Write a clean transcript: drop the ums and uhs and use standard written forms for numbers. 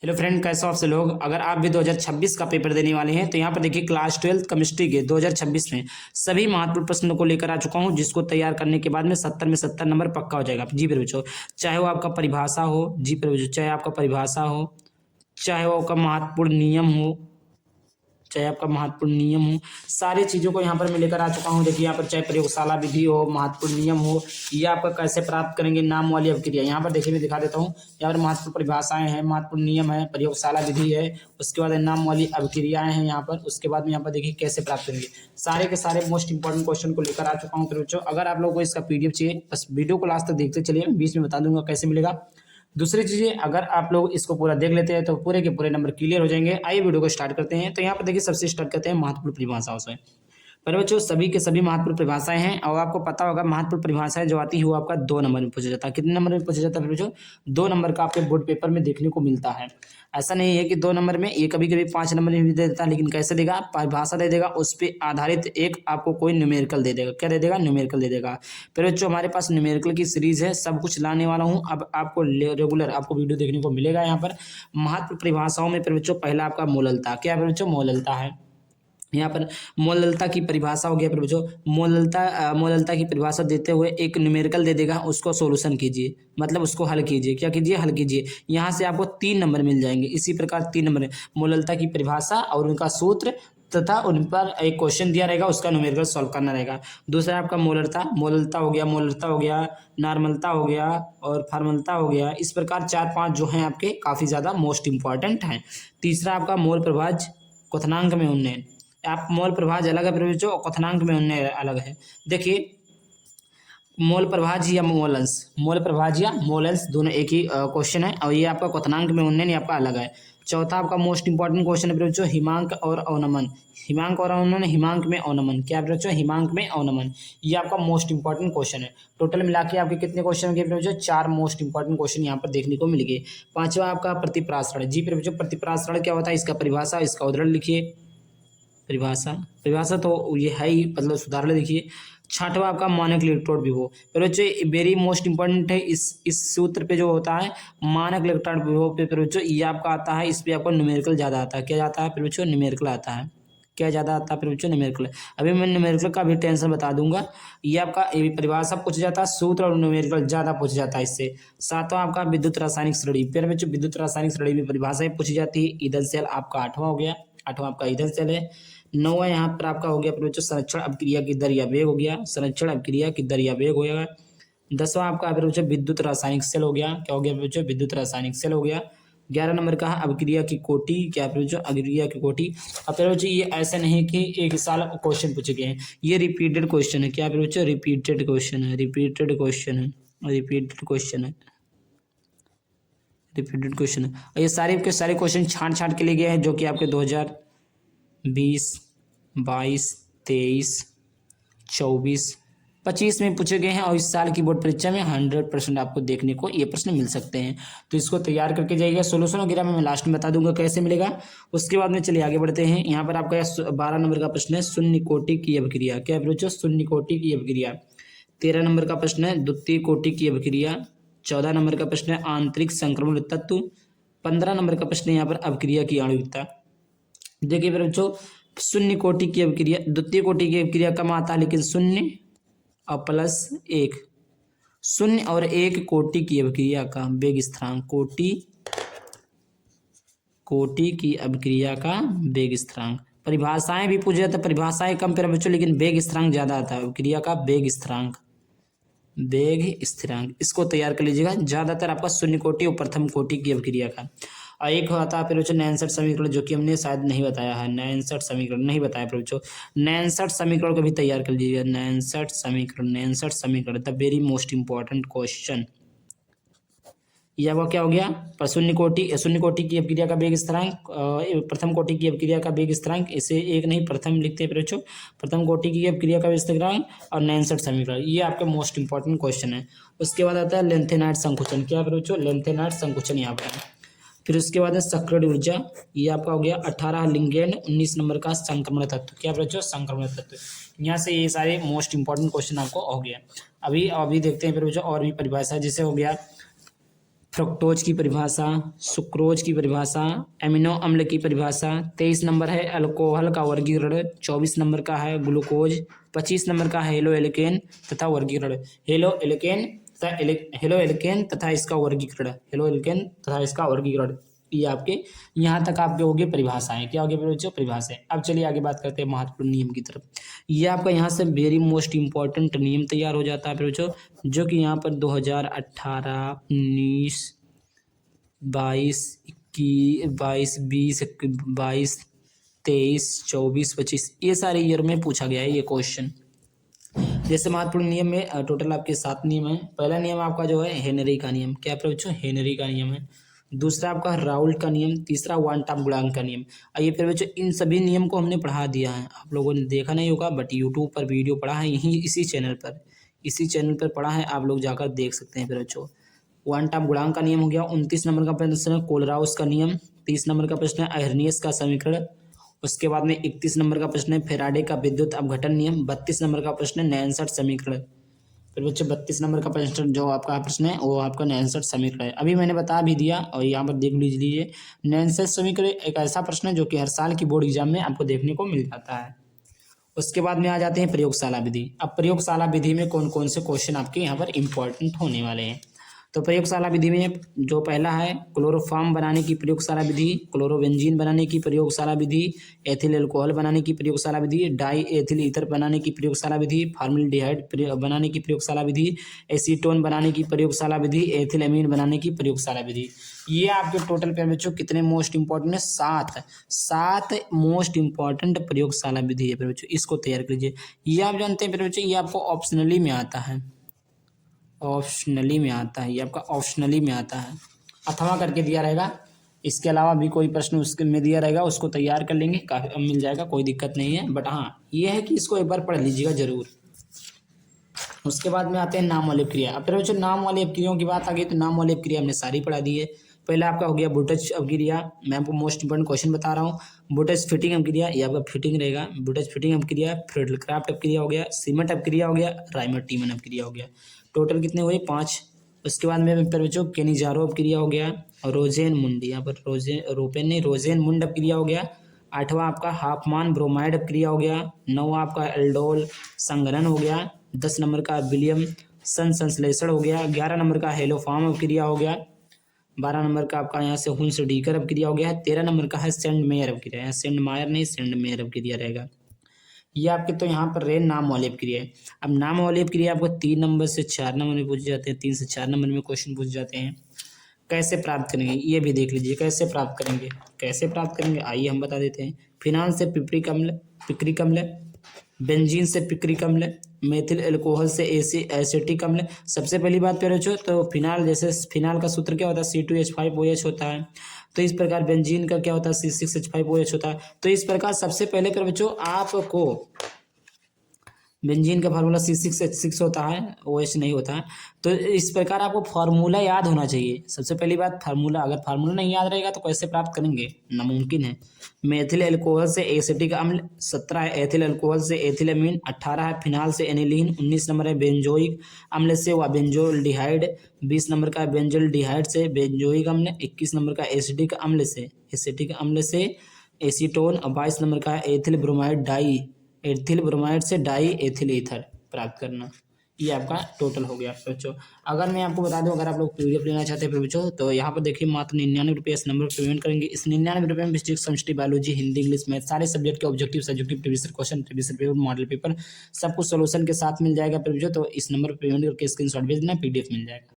Hello friend, कैसे हो आप से लोग। अगर आप भी 2026 का पेपर देने वाले हैं तो यहाँ पर देखिए क्लास 12 केमिस्ट्री के 2026 में सभी महत्वपूर्ण प्रश्नों को लेकर आ चुका हूँ, जिसको तैयार करने के बाद में 70 में 70 नंबर पक्का हो जाएगा। जी फिर बच्चों, चाहे वो आपका परिभाषा हो, जी फिर बच्चों, चाहे आपका परिभाषा हो, चाहे वो आपका महत्वपूर्ण नियम हो, चाहे आपका महत्वपूर्ण नियम हो, सारी चीज़ों को यहाँ पर मैं लेकर आ चुका हूँ। देखिए यहाँ पर चाहे प्रयोगशाला विधि हो, महत्वपूर्ण नियम हो, या आपका कैसे प्राप्त करेंगे नाम वाली अभिक्रिया। यहाँ पर देखिए मैं दिखा देता हूँ। यहाँ पर महत्वपूर्ण परिभाषाएं हैं, महत्वपूर्ण नियम है, प्रयोगशाला विधि है, उसके बाद नाम वाली अभिक्रियाएं हैं यहाँ पर। उसके बाद में यहाँ पर देखिए कैसे प्राप्त करेंगे। सारे के सारे मोस्ट इंपॉर्टेंट क्वेश्चन को लेकर आ चुका हूँ। फिर बच्चों, अगर आप लोगों को इसका पीडीएफ चाहिए, बस वीडियो को लास्ट तक देखते चलिए, बीच में बता दूंगा कैसे मिलेगा। दूसरी चीज़ें, अगर आप लोग इसको पूरा देख लेते हैं तो पूरे के पूरे नंबर क्लियर हो जाएंगे। आइए वीडियो को स्टार्ट करते हैं। तो यहाँ पर देखिए सबसे स्टार्ट करते हैं महत्वपूर्ण परिभाषाओं से। पर बच्चों, सभी के सभी महत्वपूर्ण परिभाषाएं हैं और आपको पता होगा महत्वपूर्ण परिभाषाएं जो आती है वो आपका 2 नंबर में पूछा जाता है। कितने नंबर में पूछा जाता है फिर बच्चों? 2 नंबर का आपके बोर्ड पेपर में देखने को मिलता है। ऐसा नहीं है कि 2 नंबर में, ये कभी कभी 5 नंबर में भी दे देता है, लेकिन कैसे देगा? परिभाषा दे देगा, उस पर आधारित एक आपको कोई न्यूमेरिकल दे देगा। क्या दे देगा? न्यूमेरिकल दे देगा। फिर बच्चों, हमारे पास न्यूमेरिकल की सीरीज है, सब कुछ लाने वाला हूँ। अब आपको रेगुलर आपको वीडियो देखने को मिलेगा। यहाँ पर महत्वपूर्ण परिभाषाओं में फिर बच्चों पहला आपका मोललता। क्या है फिर बच्चों? मोललता है। यहाँ पर मोललता की परिभाषा हो गया फिर बच्चों। मोललता की परिभाषा देते हुए एक न्यूमेरिकल दे देगा, उसको सॉल्यूशन कीजिए, मतलब उसको हल कीजिए। क्या कीजिए? हल कीजिए। यहाँ से आपको 3 नंबर मिल जाएंगे। इसी प्रकार 3 नंबर मोललता की परिभाषा और उनका सूत्र तथा उन पर एक क्वेश्चन दिया रहेगा, उसका न्यूमेरिकल सॉल्व करना रहेगा। दूसरा आपका मोललता हो गया, नॉर्मलता हो गया और फॉर्मलता हो गया। इस प्रकार 4-5 जो हैं आपके काफ़ी ज़्यादा मोस्ट इंपॉर्टेंट हैं। तीसरा आपका मोल प्रभाज क्वथनांक में उन्नयन। आप मोल प्रभाज अलग है फिर जो क्वथनांक में उन्नयन अलग है। देखिए, मोल प्रभाज या मोलंस, मोल प्रभाज या मोलेंस दोनों एक ही क्वेश्चन है, और ये आपका क्वथनांक में उन्नयन, ये आपका अलग है। चौथा आपका मोस्ट इंपॉर्टेंट क्वेश्चन है बच्चों, हिमांक और अवनमन। हिमांक और अवनमन, हिमांक में अवनमन। क्या बच्चों? हिमांक में अवनमन। ये आपका मोस्ट इंपॉर्टेंट क्वेश्चन है। टोटल मिला के आपके कितने क्वेश्चन के बच्चों? 4 मोस्ट इंपॉर्टेंट क्वेश्चन यहाँ पर देखने को मिल गए। पांचवा आपका प्रतिप्रासरण। जी फिर बच्चों, प्रतिप्रासरण क्या होता है? इसका परिभाषा, इसका उदाहरण लिखिए। परिभाषा परिभाषा तो ये है ही, मतलब सुधार ले देखिए। छठवां आपका मानक इलेक्ट्रोड विभव। फिर बच्चों वेरी मोस्ट इंपॉर्टेंट है, इस सूत्र पे जो होता है मानक इलेक्ट्रोड विभव पे फिर बच्चों ये आपका आता है। इस पे आपको न्यूमेरिकल ज़्यादा आता है। क्या जाता है फिर बच्चों? न्यूमेरिकल आता है। क्या ज़्यादा आता है फिर बच्चों? न्यूमेरिकल। अभी मैं न्यूमेरिकल का भी टेंशन बता दूंगा। ये आपका ये परिभाषा पूछा जाता है, सूत्र और न्यूमेरिकल ज़्यादा पूछा जाता है इससे। सातवां आपका विद्युत रासायनिक श्रेणी। फिर बच्चों विद्युत रासायनिक श्रेणी में परिभाषाएं पूछी जाती है। ईंधन सेल आपका 8वां हो गया। 8वां आपका ईंधन सेल है। 9वां यहाँ पर आपका हो गया फिर बच्चों संरक्षण अभिक्रिया की दर या वेग हो गया। संरक्षण अभिक्रिया की दर या वेग हो गया। 10वां आपका फिर बच्चों विद्युत रासायनिक सेल हो गया। क्या हो गया फिर बच्चों? विद्युत रासायनिक सेल हो गया। 11 नंबर का है अभिक्रिया की कोटि। क्या फिर बच्चों? अभिक्रिया की कोटि। अब फिर बच्चों ये ऐसा नहीं कि एक ही साल क्वेश्चन पूछे गए हैं, ये रिपीटेड क्वेश्चन है। क्या फिर बच्चों? रिपीटेड क्वेश्चन है। रिपीटेड क्वेश्चन है। रिपीटेड क्वेश्चन है। रिपीटेड क्वेश्चन है। और ये सारे के सारे क्वेश्चन छांट छांट के लिए गए हैं, जो कि आपके 2020, 22, 23, 24, 25 में पूछे गए हैं, और इस साल की बोर्ड परीक्षा में 100% आपको देखने को ये प्रश्न मिल सकते हैं। तो इसको तैयार करके जाइएगा। सोल्यूशन वगैरह मैं लास्ट में बता दूंगा कैसे मिलेगा। उसके बाद में चलिए आगे बढ़ते हैं। यहाँ पर आपका 12 नंबर का प्रश्न है शून्य कोटि की अभिक्रिया। क्या बच्चों? शून्य कोटि की अभिक्रिया। 13 नंबर का प्रश्न है द्वितीय कोटि की अभिक्रिया। 14 नंबर का प्रश्न है आंतरिक संक्रमण तत्व। 15 नंबर का प्रश्न है यहाँ पर अभिक्रिया की आणविकता। देखिए फिर बच्चों, शून्य कोटि की अभिक्रिया, द्वितीय कोटि की अभिक्रिया कम आता है, लेकिन शून्य और +1, शून्य और 1 कोटि की अभिक्रिया का वेग स्थिरांक। कोटि की अभिक्रिया का वेग स्थिरांक। परिभाषाएं भी पूछे जाते हैं, परिभाषाएं कम पर बच्चों, लेकिन वेग स्थिरांक ज्यादा आता है। अभिक्रिया का वेग स्थिरांक, वेग स्थिरांक, इसको तैयार कर लीजिएगा। ज्यादातर आपका शून्य कोटि और प्रथम कोटि की अभिक्रिया का। और एक होता है फिर बच्चों नैनसठ समीकरण, जो कि हमने शायद नहीं बताया है। नैनसठ समीकरण नहीं बताया फिर बच्चों। नैनसठ समीकरण को भी तैयार कर लीजिएगा। नैनसठ समीकरण the very most important question. यह वो क्या हो गया? पर शून्य कोटि की अभिक्रिया का वेग स्थिरांक, प्रथम कोटि की अभिक्रिया का वेग स्थिरांक, इसे एक नहीं प्रथम लिखते हैं फिर बच्चों। प्रथम कोटि की अभिक्रिया का वेग स्थिरांक और नैनसठ समीकरण, ये आपके मोस्ट इंपॉर्टेंट क्वेश्चन है। उसके बाद आता है लेंथेनाइट संकुचन। क्या फिर बच्चों? लेंथेनाइट संकुचन यहाँ पर है। फिर उसके बाद है सक्रिय ऊर्जा। ये आपका हो गया 18 लिंगेन। 19 नंबर का संक्रमण तत्व। क्या बच्चों? संक्रमण तत्व। यहाँ से ये सारे मोस्ट इंपॉर्टेंट क्वेश्चन आपको हो गया। अभी देखते हैं फिर बच्चों और भी परिभाषा, जैसे हो गया फ्रुक्टोज की परिभाषा, सुक्रोज की परिभाषा, एमिनो अम्ल की परिभाषा। 23 नंबर है अल्कोहल का वर्गीकरण, 24 नंबर का है ग्लूकोज, 25 नंबर का है हेलो एल्केन तथा वर्गीकरण। हेलो एल्केन तथा इसका वर्गीकरण, हेलो एल्केन तथा इसका वर्गीकरण। ये आपके यहाँ तक आपके हो गए परिभाषाएं। क्या हो गया बच्चों? परिभाषाएं। अब चलिए आगे बात करते हैं महत्वपूर्ण नियम की तरफ। ये आपका यहाँ से वेरी मोस्ट इंपॉर्टेंट नियम तैयार हो जाता है बच्चों, जो कि यहाँ पर 2018, 19, 22, 21, 22, 20, 22, 23, 24, 25 ये सारे ईयर में पूछा गया है ये क्वेश्चन। जैसे महत्वपूर्ण नियम में टोटल आपके 7 नियम है। पहला नियम आपका जो है हेनरी का नियम। क्या है बच्चों? हेनरी का नियम है। दूसरा आपका राउल्ट का नियम, तीसरा वन टॉप गुणांक का नियम। आइए फिर बच्चों इन सभी नियम को हमने पढ़ा दिया है, आप लोगों ने देखा नहीं होगा बट यूट्यूब पर वीडियो पढ़ा है, यहीं इसी चैनल पर पढ़ा है, आप लोग जाकर देख सकते हैं। फिर बच्चों वन टॉप गुणांक का नियम हो गया। 29 नंबर का प्रश्न है कोलराउस का नियम। 30 नंबर का प्रश्न है अर्हेनियस का समीकरण। उसके बाद में 31 नंबर का प्रश्न है फैराडे का विद्युत अपघटन नियम। 32 नंबर का प्रश्न है नैनसट समीकरण। फिर बच्चों 32 नंबर का प्रश्न जो आपका प्रश्न है वो आपका नैनसट समीकरण है। अभी मैंने बता भी दिया और यहाँ पर देख लीजिए। नैनसट समीकरण एक ऐसा प्रश्न है जो कि हर साल की बोर्ड एग्जाम में आपको देखने को मिल जाता है। उसके बाद में आ जाते हैं प्रयोगशाला विधि। अब प्रयोगशाला विधि में कौन कौन से क्वेश्चन आपके यहाँ पर इंपॉर्टेंट होने वाले हैं। तो प्रयोगशाला विधि में जो पहला है क्लोरोफॉर्म बनाने की प्रयोगशाला विधि, क्लोरोबेंजीन बनाने की प्रयोगशाला विधि, एथिल अल्कोहल बनाने की प्रयोगशाला विधि, डाई एथिल ईथर बनाने की प्रयोगशाला विधि, फॉर्मल्डिहाइड बनाने की प्रयोगशाला विधि, एसीटोन बनाने की प्रयोगशाला विधि, एथिल एमीन बनाने की प्रयोगशाला विधि। ये आपके टोटल पे बच्चों कितने मोस्ट इंपॉर्टेंट है? 7 मोस्ट इंपॉर्टेंट प्रयोगशाला विधि है फिर बच्चों, इसको तैयार कीजिए। ये आप जानते हैं फिर बच्चों ये आपको ऑप्शनली में आता है, ये आपका ऑप्शनली में आता है, अथवा करके दिया रहेगा। इसके अलावा भी कोई प्रश्न उसके में दिया रहेगा उसको तैयार कर लेंगे, काफी मिल जाएगा, कोई दिक्कत नहीं है। बट हाँ ये है कि इसको एक बार पढ़ लीजिएगा जरूर। उसके बाद में आते हैं नाम वाले क्रिया। अब फिर बच्चों नाम वाले क्रियाओं की बात आ गई तो नाम वाले क्रिया हमने सारी पढ़ा दी है। पहला आपका हो गया बुटच अपक्रिया। मैं आपको मोस्ट इंपोर्टेंट क्वेश्चन बता रहा हूँ। बुटच फिटिंग अपक्रिया, ये आपका फिटिंग रहेगा। बुटच फिटिंग अपक्रिया, फ्रेडलक्राफ्ट अपक्रिया हो गया, सीमेंट अपक्रिया हो गया, राइमर टीमन अपक्रिया हो गया। टोटल कितने हुए? 5। उसके बाद में फिर बच्चों केनिजारो अपक्रिया हो गया, रोजेन मुंडी, यहाँ पर रोजेन मुंड अपक्रिया हो गया। 8वां आपका हाफमान ब्रोमाइड अपक्रिया हो गया। 9वां आपका एल्डोल संघनन हो गया। 10 नंबर का विलियम संश्लेषण हो गया। 11 नंबर का हेलोफॉर्म अपक्रिया हो गया। 12 नंबर का आपका यहाँ से हुंस डीकर अपक्रिया हो गया है। 13 नंबर का है सेंडमेयर अपक्रिया, यहाँ सेंडमायर नहीं सेंडमेयर अपक्रिया रहेगा। ये आपके तो यहाँ पर रहे नाम वाली अपक्रिया है। अब नाम वाली अपक्रिया आपको 3 नंबर से 4 नंबर में पूछ जाते हैं, 3 से 4 नंबर में क्वेश्चन पूछ जाते हैं। कैसे प्राप्त करेंगे ये भी देख लीजिए, कैसे प्राप्त करेंगे आइए हम बता देते हैं। फिनाल से पिपरिक अम्ल, बेंजीन से पिक्रिक अम्ल, मेथिल अल्कोहल से एसिटिक अम्ल। सबसे पहली बात पे बच्चों तो फिनाल, जैसे फिनाल का सूत्र क्या होता है? C2H5OH होता है। तो इस प्रकार बेंजीन का क्या होता है? C6H5OH होता है। तो इस प्रकार सबसे पहले पर बच्चों आपको बेंजीन का फार्मूला C6H6 होता है, OH नहीं होता है। तो इस प्रकार आपको फार्मूला याद होना चाहिए। सबसे पहली बात फार्मूला, अगर फार्मूला नहीं याद रहेगा तो कैसे प्राप्त करेंगे? नामुमकिन है। मेथिल अल्कोहल से एसिटिक अम्ल, 17 है एथिल अल्कोहल से एथिलमीन, 18 है फिनाल से एनिलीन, 19 नंबर है बेंजोइक अम्ल से व बेंजोल्डिहाइड, 20 नंबर का बेंजोल्डिहाइड से बेंजोइक अम्ल, 21 नंबर का एसिटिक अम्ल से एसीटोन और 22 नंबर का एथिल ब्रोमाइड से डाई एथिल ईथर प्राप्त करना। ये आपका टोटल हो गया बच्चों। अगर मैं आपको बता दूं अगर आप लोग पीडीएफ लेना चाहते हैं बच्चों तो यहाँ पर देखिए मात्र 99 रुपये इस नंबर पर पेमेंट करेंगे। इस 99 रुपये में physics, chemistry, biology, Hindi, English, math सारे सब्जेक्ट के objective, subjective, previous question, previous paper, model paper सब कुछ सोल्यूशन के साथ मिल जाएगा बच्चों। तो इस नंबर पर पेमेंट करके स्क्रीनशॉट भेज देना, पीडीएफ मिल जाएगा।